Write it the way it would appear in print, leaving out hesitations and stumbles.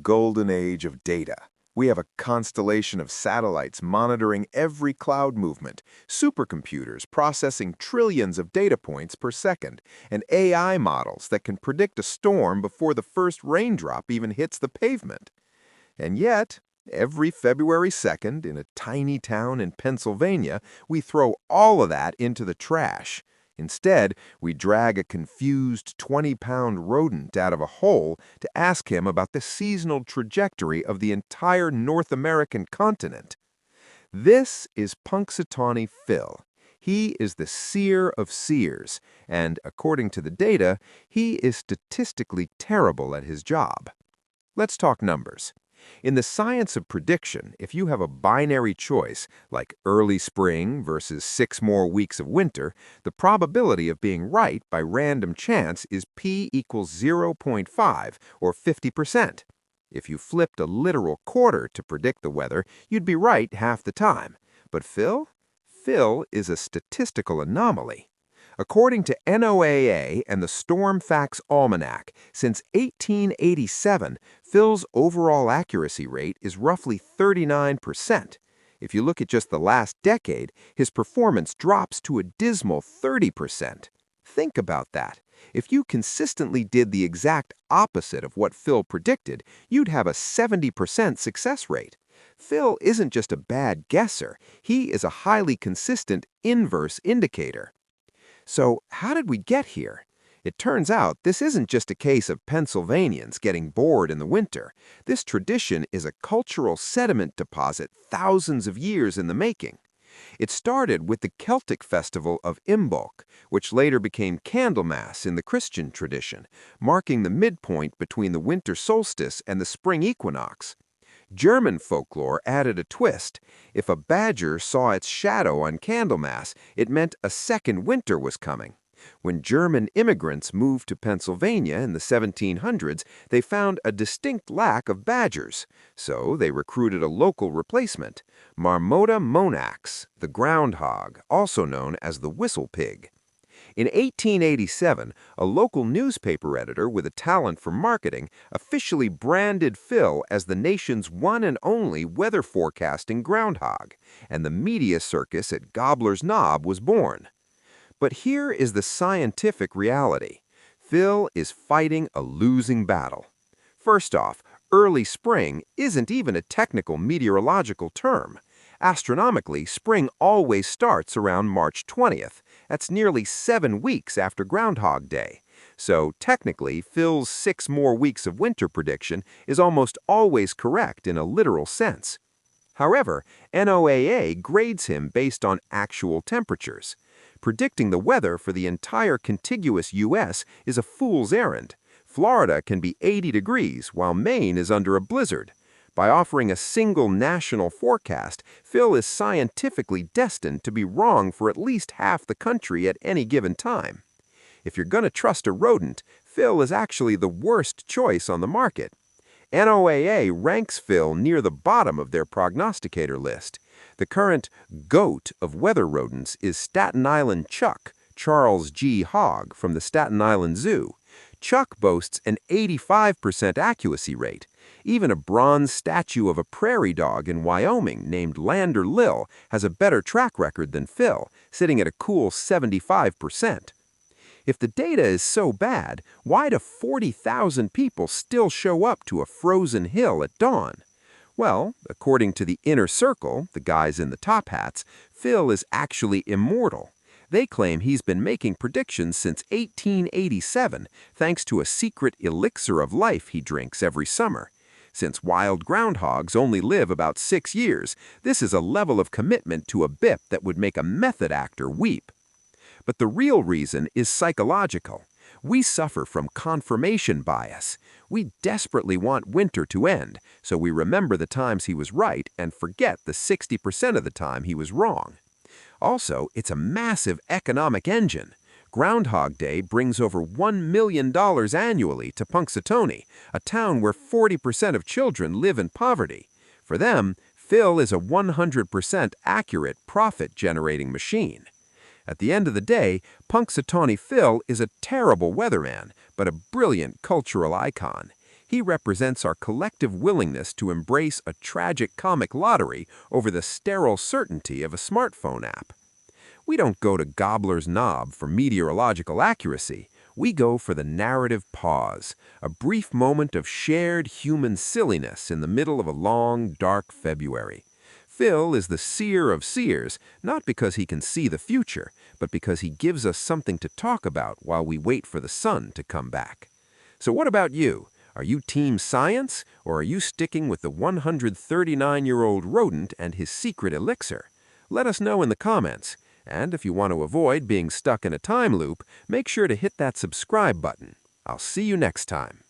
golden age of data. We have a constellation of satellites monitoring every cloud movement, supercomputers processing trillions of data points per second, and AI models that can predict a storm before the first raindrop even hits the pavement. And yet, every February 2nd, in a tiny town in Pennsylvania, we throw all of that into the trash. Instead, we drag a confused 20-pound rodent out of a hole to ask him about the seasonal trajectory of the entire North American continent. This is Punxsutawney Phil. He is the seer of seers, and according to the data, he is statistically terrible at his job. Let's talk numbers. In the science of prediction, if you have a binary choice, like early spring versus 6 more weeks of winter, the probability of being right by random chance is p equals 0.5, or 50%. If you flipped a literal quarter to predict the weather, you'd be right half the time. But Phil? Phil is a statistical anomaly. According to NOAA and the Storm Facts Almanac, since 1887, Phil's overall accuracy rate is roughly 39%. If you look at just the last decade, his performance drops to a dismal 30%. Think about that. If you consistently did the exact opposite of what Phil predicted, you'd have a 70% success rate. Phil isn't just a bad guesser, he is a highly consistent inverse indicator. So, how did we get here? It turns out this isn't just a case of Pennsylvanians getting bored in the winter. This tradition is a cultural sediment deposit thousands of years in the making. It started with the Celtic festival of Imbolc, which later became Candlemas in the Christian tradition, marking the midpoint between the winter solstice and the spring equinox. German folklore added a twist. If a badger saw its shadow on Candlemas, it meant a second winter was coming. When German immigrants moved to Pennsylvania in the 1700s, they found a distinct lack of badgers. So they recruited a local replacement, Marmota monax, the groundhog, also known as the whistle pig. In 1887, a local newspaper editor with a talent for marketing officially branded Phil as the nation's one and only weather forecasting groundhog, and the media circus at Gobbler's Knob was born. But here is the scientific reality. Phil is fighting a losing battle. First off, early spring isn't even a technical meteorological term. Astronomically, spring always starts around March 20th. That's nearly 7 weeks after Groundhog Day. So technically, Phil's 6 more weeks of winter prediction is almost always correct in a literal sense. However, NOAA grades him based on actual temperatures. Predicting the weather for the entire contiguous U.S. is a fool's errand. Florida can be 80 degrees while Maine is under a blizzard. By offering a single national forecast, Phil is scientifically destined to be wrong for at least half the country at any given time. If you're going to trust a rodent, Phil is actually the worst choice on the market. NOAA ranks Phil near the bottom of their prognosticator list. The current GOAT of weather rodents is Staten Island Chuck, Charles G. Hogg from the Staten Island Zoo. Chuck boasts an 85% accuracy rate. Even a bronze statue of a prairie dog in Wyoming named Lander Lil has a better track record than Phil, sitting at a cool 75%. If the data is so bad, why do 40,000 people still show up to a frozen hill at dawn? Well, according to the Inner Circle, the guys in the top hats, Phil is actually immortal. They claim he's been making predictions since 1887, thanks to a secret elixir of life he drinks every summer. Since wild groundhogs only live about 6 years, this is a level of commitment to a BIP that would make a method actor weep. But the real reason is psychological. We suffer from confirmation bias. We desperately want winter to end, so we remember the times he was right and forget the 60% of the time he was wrong. Also, it's a massive economic engine. Groundhog Day brings over $1 million annually to Punxsutawney, a town where 40% of children live in poverty. For them, Phil is a 100% accurate profit-generating machine. At the end of the day, Punxsutawney Phil is a terrible weatherman, but a brilliant cultural icon. He represents our collective willingness to embrace a tragic comic lottery over the sterile certainty of a smartphone app. We don't go to Gobbler's Knob for meteorological accuracy. We go for the narrative pause, a brief moment of shared human silliness in the middle of a long, dark February. Phil is the seer of seers, not because he can see the future, but because he gives us something to talk about while we wait for the sun to come back. So what about you? Are you team science, or are you sticking with the 139-year-old rodent and his secret elixir? Let us know in the comments. And if you want to avoid being stuck in a time loop, make sure to hit that subscribe button. I'll see you next time.